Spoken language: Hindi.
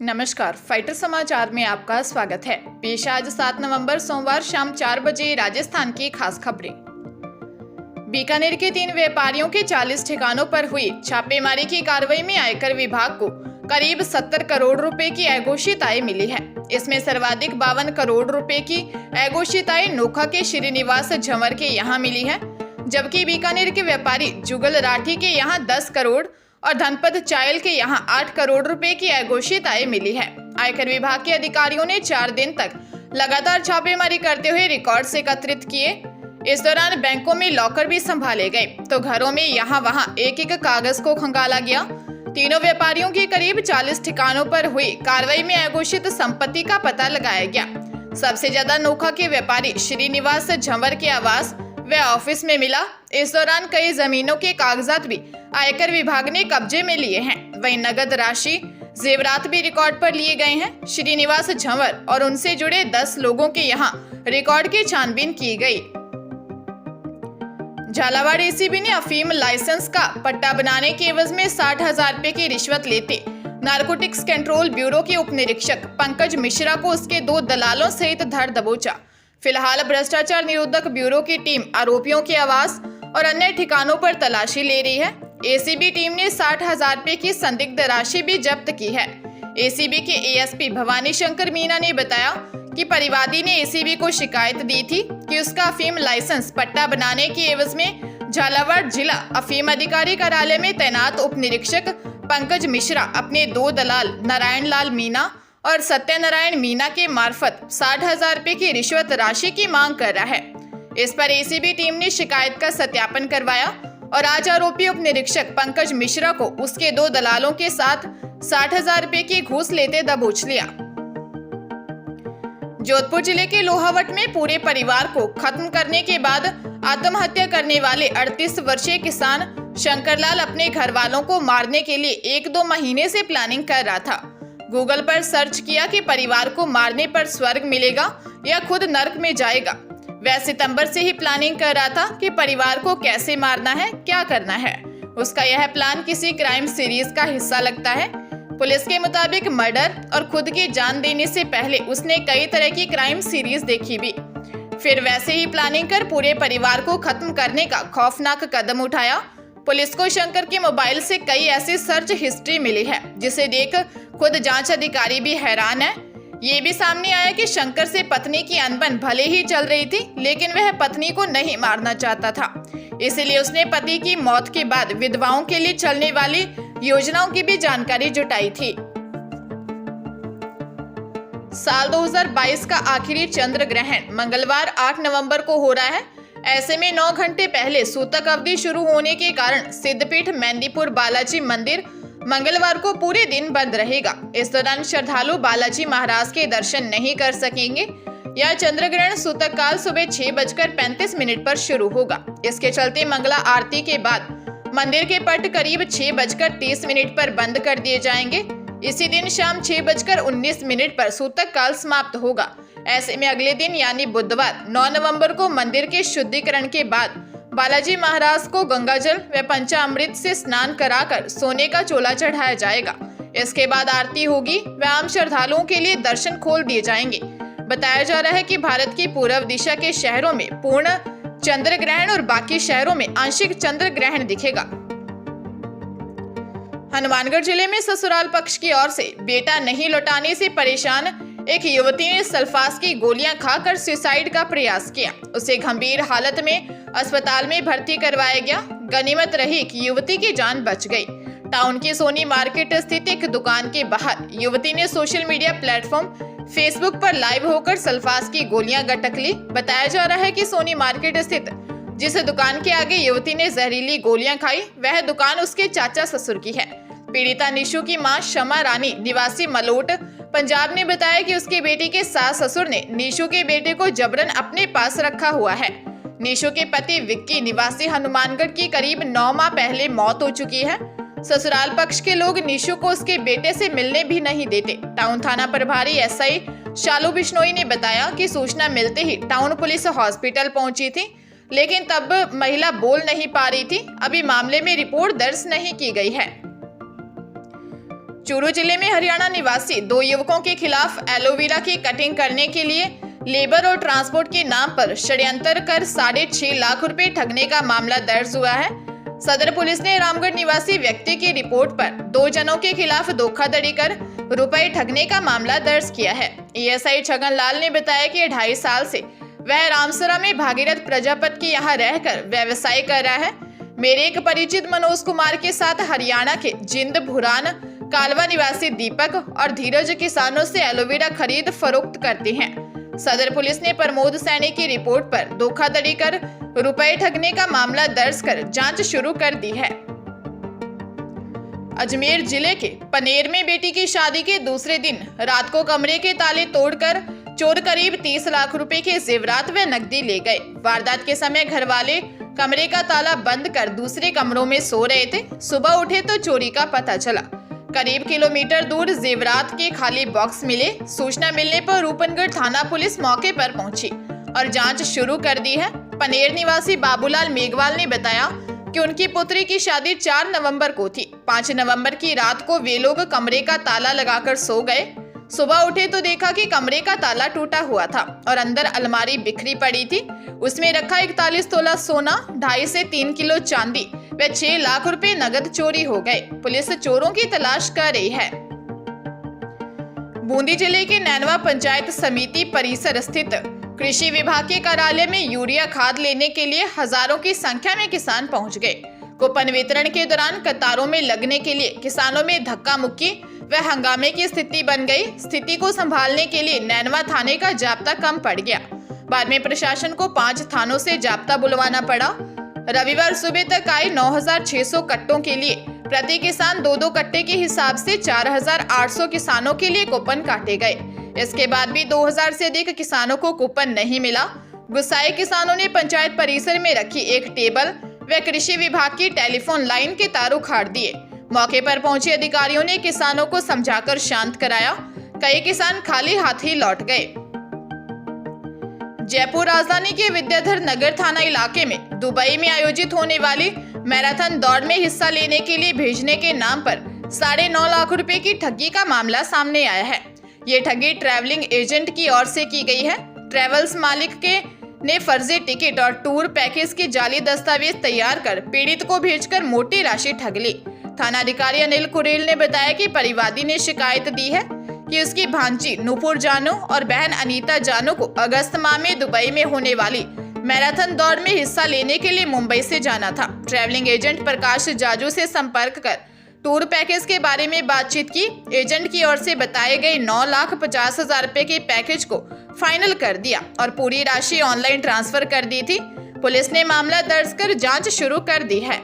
नमस्कार, फाइटर समाचार में आपका स्वागत है। पेश आज 7 नवंबर सोमवार शाम 4 बजे राजस्थान की खास खबरें। बीकानेर के 3 व्यापारियों के 40 ठिकानों पर हुई छापेमारी की कार्रवाई में आयकर विभाग को करीब 70 करोड़ रुपए की अघोषित आय मिली है। इसमें सर्वाधिक 52 करोड़ रुपए की अघोषित आय नोखा के श्रीनिवास झंवर के यहाँ मिली है, जबकि बीकानेर के व्यापारी जुगल राठी के यहाँ 10 करोड़ और धनपत चायल के यहाँ 8 करोड़ रुपए की अघोषित आय मिली है। आयकर विभाग के अधिकारियों ने 4 दिन तक लगातार छापेमारी करते हुए रिकॉर्ड्स एकत्रित किए। इस दौरान बैंकों में लॉकर भी संभाले गए तो घरों में यहाँ वहाँ एक एक कागज को खंगाला गया। तीनों व्यापारियों के करीब 40 ठिकानों पर हुई कार्रवाई में अघोषित संपत्ति का पता लगाया गया। सबसे ज्यादा नोखा के व्यापारी श्रीनिवास झंवर के आवास व ऑफिस में मिला। इस दौरान कई जमीनों के कागजात भी आयकर विभाग ने कब्जे में लिए हैं। वहीं नगद राशि, जेवरात भी रिकॉर्ड पर लिए गए हैं। श्रीनिवास झंवर और उनसे जुड़े 10 लोगों के यहाँ रिकॉर्ड की छानबीन की गई। झालावाड़ एसीबी ने अफीम लाइसेंस का पट्टा बनाने के एवज में 60,000 रुपए की रिश्वत लेते नारकोटिक्स कंट्रोल ब्यूरो के उप निरीक्षक पंकज मिश्रा को उसके 2 दलालों सहित धर दबोचा। फिलहाल भ्रष्टाचार निरोधक ब्यूरो की टीम आरोपियों के आवास और अन्य ठिकानों पर तलाशी ले रही है। एसीबी टीम ने 60,000 रुपए की संदिग्ध राशि भी जब्त की है। एसीबी के एएसपी भवानी शंकर मीना ने बताया कि परिवादी ने एसीबी को शिकायत दी थी कि उसका अफीम लाइसेंस पट्टा बनाने के एवज में झालावाड़ जिला अफीम अधिकारी कार्यालय में तैनात उप निरीक्षक पंकज मिश्रा अपने 2 दलाल नारायण लाल मीना और सत्यनारायण मीना के मार्फत 60,000 रुपए की रिश्वत राशि की मांग कर रहा है। इस पर एसीबी टीम ने शिकायत का सत्यापन करवाया और आज आरोपी उप निरीक्षक पंकज मिश्रा को उसके 2 दलालों के साथ 60,000 रुपए की घूस लेते दबोच लिया। जोधपुर जिले के लोहावट में पूरे परिवार को खत्म करने के बाद आत्महत्या करने वाले 38 वर्षीय किसान शंकरलाल अपने घर वालों को मारने के लिए 1-2 महीने से प्लानिंग कर रहा था। गूगल पर सर्च किया कि परिवार को मारने पर स्वर्ग मिलेगा या खुद नर्क में जाएगा। वह सितंबर से ही प्लानिंग कर रहा था कि परिवार को कैसे मारना है, क्या करना है। उसका यह प्लान किसी क्राइम सीरीज का हिस्सा लगता है। पुलिस के मुताबिक मर्डर और खुद की जान देने से पहले उसने कई तरह की क्राइम सीरीज देखी भी। फिर वैसे ही प्लानिंग कर पूरे परिवार को खत्म करने का खौफनाक कदम उठाया। पुलिस को शंकर के मोबाइल से कई ऐसी सर्च हिस्ट्री मिली है जिसे देख खुद जांच अधिकारी भी हैरान है। ये भी सामने आया कि शंकर से पत्नी की अनबन भले ही चल रही थी, लेकिन वह पत्नी को नहीं मारना चाहता था। इसलिए उसने पति की मौत के बाद विधवाओं के लिए चलने वाली योजनाओं की भी जानकारी जुटाई थी। साल 2022 का आखिरी चंद्र ग्रहण मंगलवार 8 नवंबर को हो रहा है। ऐसे में 9 घंटे पहले सूतक अवधि शुरू होने के कारण सिद्धपीठ मेंदीपुर बालाजी मंदिर मंगलवार को पूरे दिन बंद रहेगा। इस दौरान श्रद्धालु बालाजी महाराज के दर्शन नहीं कर सकेंगे। यह चंद्र ग्रहण सूतक काल सुबह 6:35 पर शुरू होगा। इसके चलते मंगला आरती के बाद मंदिर के पट करीब 6:30 पर बंद कर दिए जाएंगे। इसी दिन शाम 6:19 पर सूतक काल समाप्त होगा। ऐसे में अगले दिन यानी बुधवार 9 नवंबर को मंदिर के शुद्धिकरण के बाद बालाजी महाराज को गंगाजल व पंचामृत से स्नान कराकर सोने का चोला चढ़ाया जाएगा। इसके बाद आरती होगी व आम श्रद्धालुओं के लिए दर्शन खोल दिए जाएंगे। बताया जा रहा है कि भारत की पूर्व दिशा के शहरों में पूर्ण चंद्र ग्रहण और बाकी शहरों में आंशिक चंद्र ग्रहण दिखेगा। हनुमानगढ़ जिले में ससुराल पक्ष की ओर से बेटा नहीं लौटाने से परेशान एक युवती ने सल्फास की गोलियां खाकर सुसाइड का प्रयास किया। उसे गंभीर हालत में अस्पताल में भर्ती करवाया गया। गनीमत रही कि युवती की जान बच गई। टाउन की सोनी मार्केट स्थित एक दुकान के बाहर युवती ने सोशल मीडिया प्लेटफॉर्म फेसबुक पर लाइव होकर सल्फास की गोलियां गटक ली। बताया जा रहा है कि सोनी मार्केट स्थित जिस दुकान के आगे युवती ने जहरीली गोलियां खाई, वह दुकान उसके चाचा ससुर की है। पीड़िता निशु की मां शमा रानी निवासी मलोट पंजाब ने बताया कि उसकी बेटी के सास ससुर ने निशु के बेटे को जबरन अपने पास रखा हुआ है। निशु के पति विक्की निवासी हनुमानगढ़ की करीब 9 माह पहले मौत हो चुकी है। ससुराल पक्ष के लोग निशु को उसके बेटे से मिलने भी नहीं देते। टाउन थाना प्रभारी एसआई शालू बिश्नोई ने बताया कि सूचना मिलते ही टाउन पुलिस हॉस्पिटल पहुंची थी, लेकिन तब महिला बोल नहीं पा रही थी। अभी मामले में रिपोर्ट दर्ज नहीं की गई है। चूरू जिले में हरियाणा निवासी 2 युवकों के खिलाफ एलोवेरा की कटिंग करने के लिए लेबर और ट्रांसपोर्ट के नाम पर षड्यंत्र कर 6.5 लाख रुपए ठगने का मामला दर्ज हुआ है। सदर पुलिस ने रामगढ़ निवासी व्यक्ति की रिपोर्ट पर 2 जनों के खिलाफ धोखाधड़ी कर रुपए ठगने का मामला दर्ज किया है। एएसआई छगन लाल ने बताया कि 2.5 साल से वह रामसरा में भागीरथ प्रजापति के यहाँ रहकर व्यवसाय कर रहा है। मेरे एक परिचित मनोज कुमार के साथ हरियाणा के जिंद भुरान कालवा निवासी दीपक और धीरज किसानों से एलोवेरा खरीद फरोख्त करते हैं। सदर पुलिस ने प्रमोद सैनी की रिपोर्ट पर धोखाधड़ी कर रुपए ठगने का मामला दर्ज कर जांच शुरू कर दी है। अजमेर जिले के पनेर में बेटी की शादी के दूसरे दिन रात को कमरे के ताले तोड़कर चोर करीब 30 लाख रुपए के जेवरात व नकदी ले गए। वारदात के समय घर वाले कमरे का ताला बंद कर दूसरे कमरों में सो रहे थे। सुबह उठे तो चोरी का पता चला। करीब किलोमीटर दूर जेवरात के खाली बॉक्स मिले। सूचना मिलने पर रूपनगढ़ थाना पुलिस मौके पर पहुंची और जांच शुरू कर दी है। पनेर निवासी बाबूलाल मेघवाल ने बताया कि उनकी पुत्री की शादी 4 नवंबर को थी। 5 नवंबर की रात को वे लोग कमरे का ताला लगाकर सो गए। सुबह उठे तो देखा कि कमरे का ताला टूटा हुआ था और अंदर अलमारी बिखरी पड़ी थी। उसमें रखा 41 तोला सोना, 2.5 से 3 किलो चांदी व 6 लाख रुपए नगद चोरी हो गए। पुलिस चोरों की तलाश कर रही है। बूंदी जिले के नैनवा पंचायत समिति परिसर स्थित कृषि विभाग के कार्यालय में यूरिया खाद लेने के लिए हजारों की संख्या में किसान पहुंच गए। कूपन वितरण के दौरान कतारों में लगने के लिए किसानों में धक्का मुक्की व हंगामे की स्थिति बन गई। स्थिति को संभालने के लिए नैनवा थाने का जाब्ता कम पड़ गया। बाद में प्रशासन को 5 थानों से जाब्ता बुलवाना पड़ा। रविवार सुबह तक आए 9,600 कट्टों के लिए प्रति किसान 2-2 कट्टे के हिसाब से 4,800 किसानों के लिए कूपन काटे गए। इसके बाद भी 2,000 से अधिक किसानों को कूपन नहीं मिला। गुस्साए किसानों ने पंचायत परिसर में रखी एक टेबल व कृषि विभाग की टेलीफोन लाइन के तार उखाड़ दिए। मौके पर पहुंचे अधिकारियों ने किसानों को समझाकर शांत कराया। कई किसान खाली हाथ ही लौट गए। जयपुर राजधानी के विद्याधर नगर थाना इलाके में दुबई में आयोजित होने वाली मैराथन दौड़ में हिस्सा लेने के लिए भेजने के नाम पर 9.5 लाख रुपए की ठगी का मामला सामने आया है। ये ठगी ट्रैवलिंग एजेंट की ओर से की गई है। ट्रैवल्स मालिक ने फर्जी टिकट और टूर पैकेज के जाली दस्तावेज तैयार कर पीड़ित को भेजकर मोटी राशि ठग ली। थानाधिकारी अनिल कुरेल ने बताया कि परिवादी ने शिकायत दी है कि उसकी भांजी नूपुर जानू और बहन अनीता जानू को अगस्त माह में दुबई में होने वाली मैराथन दौड़ में हिस्सा लेने के लिए मुंबई से जाना था। ट्रैवलिंग एजेंट प्रकाश जाजू से संपर्क कर टूर पैकेज के बारे में बातचीत की। एजेंट की ओर से बताए गए 9,50,000 रुपए के पैकेज को फाइनल कर दिया और पूरी राशि ऑनलाइन ट्रांसफर कर दी थी। पुलिस ने मामला दर्ज कर जांच शुरू कर दी है।